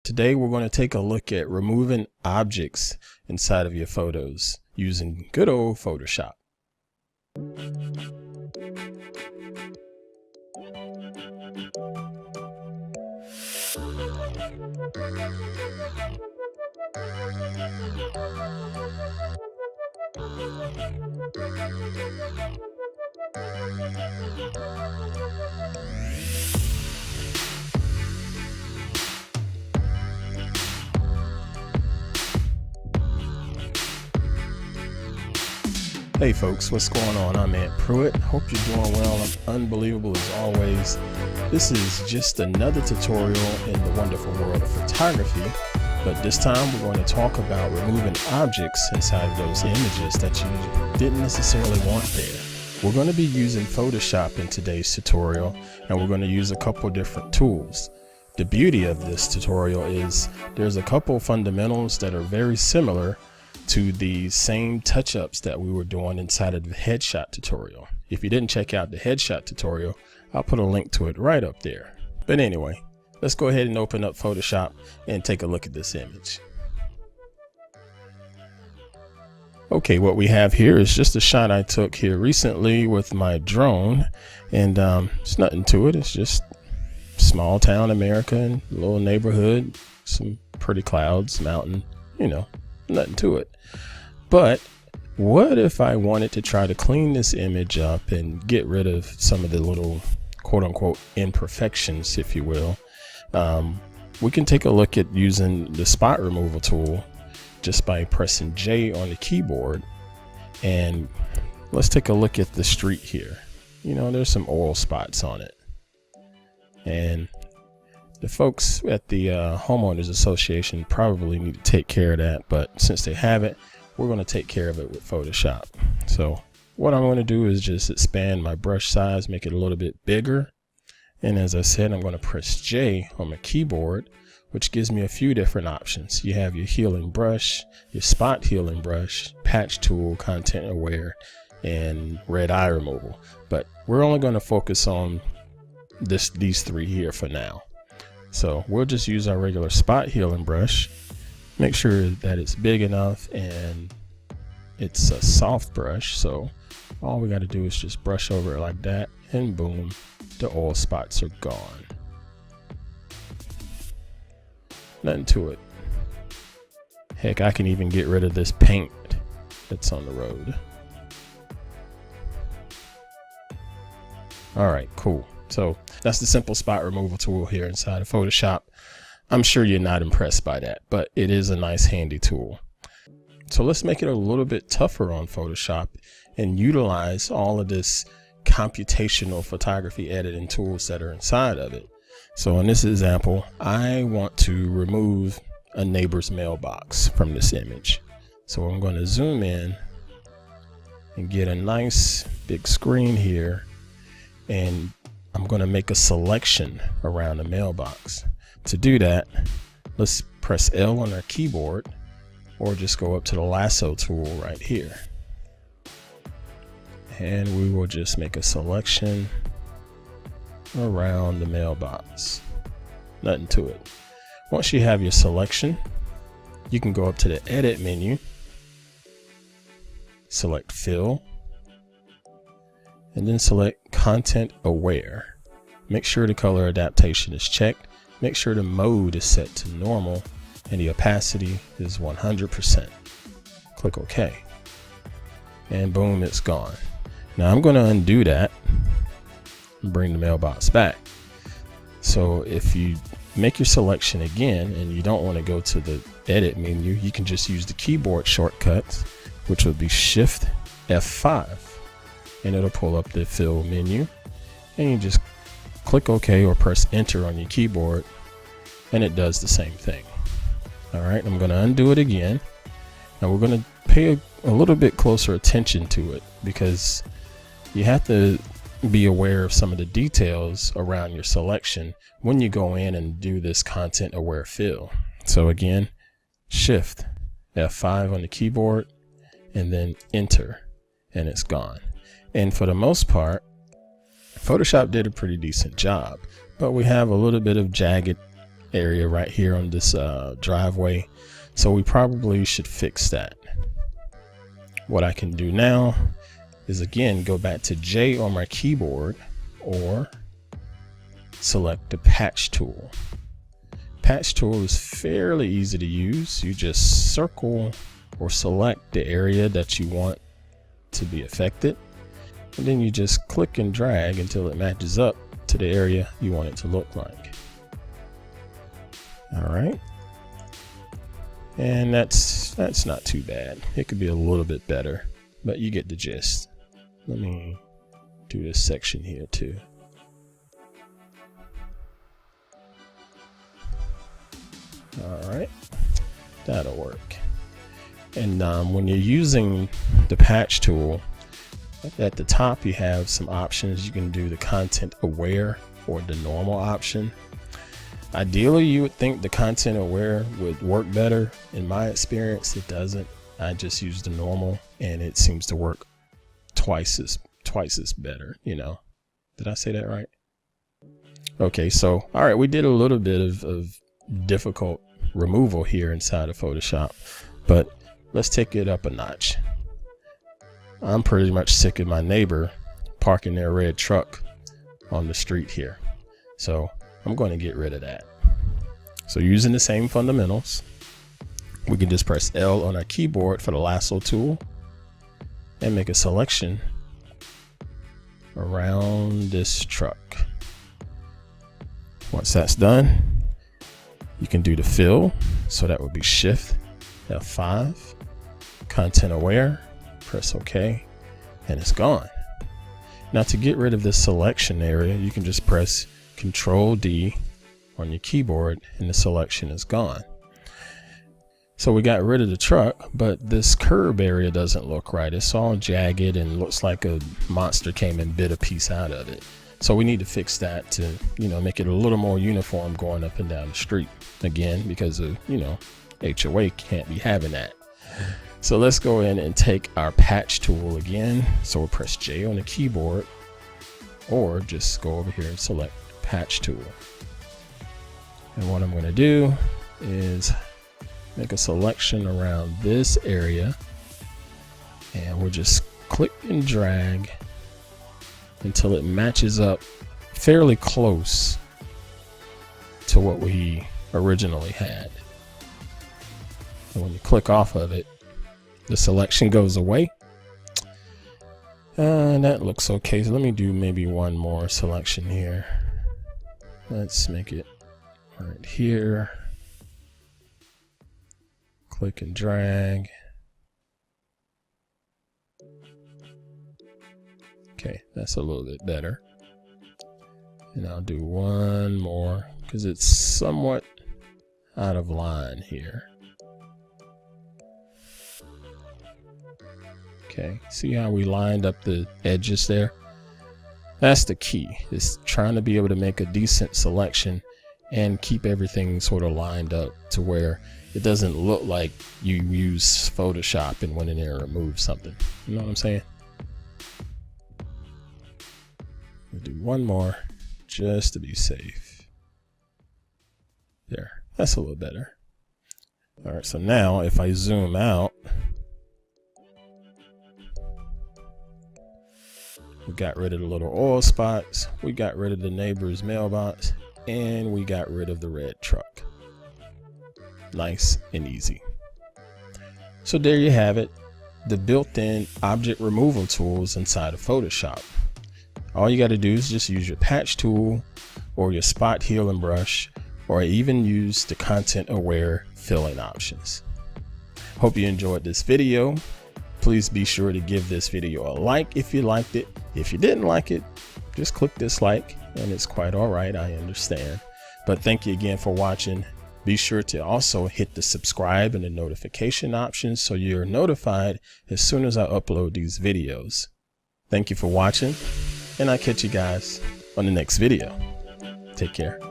Today we're going to take a look at removing objects inside of your photos using good old Photoshop. Hey folks, what's going on? I'm Pruitt. Hope you're doing well. I'm unbelievable as always. This is just another tutorial in the wonderful world of photography, but this time we're going to talk about removing objects inside of those images that you didn't necessarily want there. We're going to be using Photoshop in today's tutorial, and we're going to use a couple different tools. The beauty of this tutorial is there's a couple fundamentals that are very similar to the same touch-ups that we were doing inside of the headshot tutorial. If you didn't check out the headshot tutorial, I'll put a link to it right up there. But anyway, let's go ahead and open up Photoshop and take a look at this image. Okay, what we have here is just a shot I took here recently with my drone, and it's nothing to it. It's just small town America and a little neighborhood, some pretty clouds, mountain, nothing to it. But what if I wanted to try to clean this image up and get rid of some of the little quote-unquote imperfections, if you will? We can take a look at using the spot removal tool just by pressing J on the keyboard, and let's take a look at the street here. There's some oil spots on it, and the folks at the homeowners association probably need to take care of that, but since they haven't, we're going to take care of it with Photoshop. So what I'm going to do is just expand my brush size, make it a little bit bigger, and as I said, I'm going to press J on my keyboard, which gives me a few different options. You have your healing brush, your spot healing brush, patch tool, content aware, and red eye removal, but we're only going to focus on these three here for now. So we'll just use our regular spot healing brush, make sure that it's big enough and it's a soft brush. So all we got to do is just brush over it like that, and boom, the oil spots are gone. Nothing to it. Heck, I can even get rid of this paint that's on the road. All right, cool. So that's the simple spot removal tool here inside of Photoshop. I'm sure you're not impressed by that, but it is a nice handy tool. So let's make it a little bit tougher on Photoshop and utilize all of this computational photography editing tools that are inside of it. So in this example, I want to remove a neighbor's mailbox from this image. So I'm going to zoom in and get a nice big screen here, and I'm going to make a selection around the mailbox. To do that, let's press L on our keyboard, or just go up to the lasso tool right here. And we will just make a selection around the mailbox. Nothing to it. Once you have your selection, you can go up to the edit menu, select fill, and then select content aware. Make sure the color adaptation is checked. Make sure the mode is set to normal and the opacity is 100%. Click OK. And boom, it's gone. Now I'm going to undo that and bring the mailbox back. So if you make your selection again and you don't want to go to the edit menu, you can just use the keyboard shortcuts, which would be Shift F5. And it'll pull up the fill menu, and you just click OK or press enter on your keyboard, and it does the same thing. All right, I'm going to undo it again. Now we're going to pay a little bit closer attention to it, because you have to be aware of some of the details around your selection when you go in and do this content aware fill. So again, Shift F5 on the keyboard and then enter, and it's gone. And for the most part, Photoshop did a pretty decent job, but we have a little bit of jagged area right here on this driveway. So we probably should fix that. What I can do now is again go back to J on my keyboard or select the patch tool. Patch tool is fairly easy to use. You just circle or select the area that you want to be affected, and then you just click and drag until it matches up to the area you want it to look like. All right, and that's not too bad. It could be a little bit better, but you get the gist. Let me do this section here too. All right, that'll work. And when you're using the patch tool, at the top you have some options. You can do the content aware or the normal option. Ideally, you would think the content aware would work better. In my experience, it doesn't. I just use the normal and it seems to work twice as better, you know. Did I say that right? Okay, so all right, we did a little bit of difficult removal here inside of Photoshop, but let's take it up a notch. I'm pretty much sick of my neighbor parking their red truck on the street here, so I'm going to get rid of that. So using the same fundamentals, we can just press L on our keyboard for the lasso tool and make a selection around this truck. Once that's done, you can do the fill. So that would be Shift F5, content aware, press OK, and it's gone. Now to get rid of this selection area, you can just press Control D on your keyboard and the selection is gone. So we got rid of the truck, but this curb area doesn't look right. It's all jagged and looks like a monster came and bit a piece out of it. So we need to fix that to, you know, make it a little more uniform going up and down the street. Again, because of, you know, HOA can't be having that. So let's go in and take our patch tool again. So we'll press J on the keyboard or just go over here and select patch tool. And what I'm going to do is make a selection around this area, and we'll just click and drag until it matches up fairly close to what we originally had. And when you click off of it, the selection goes away. And that looks okay. So let me do maybe one more selection here. Let's make it right here. Click and drag. Okay, that's a little bit better. And I'll do one more because it's somewhat out of line here. Okay, see how we lined up the edges there? That's the key, is trying to be able to make a decent selection and keep everything sort of lined up to where it doesn't look like you use Photoshop and went in there and removed something. You know what I'm saying? We'll do one more just to be safe. There, that's a little better. All right, so now if I zoom out, we got rid of the little oil spots, we got rid of the neighbor's mailbox, and we got rid of the red truck. Nice and easy. So there you have it, the built-in object removal tools inside of Photoshop. All you got to do is just use your patch tool or your spot healing brush, or even use the content aware filling options. Hope you enjoyed this video. Please be sure to give this video a like if you liked it. If you didn't like it, just click dislike, and it's quite all right, I understand. But thank you again for watching. Be sure to also hit the subscribe and the notification options so you're notified as soon as I upload these videos. Thank you for watching, and I'll catch you guys on the next video. Take care.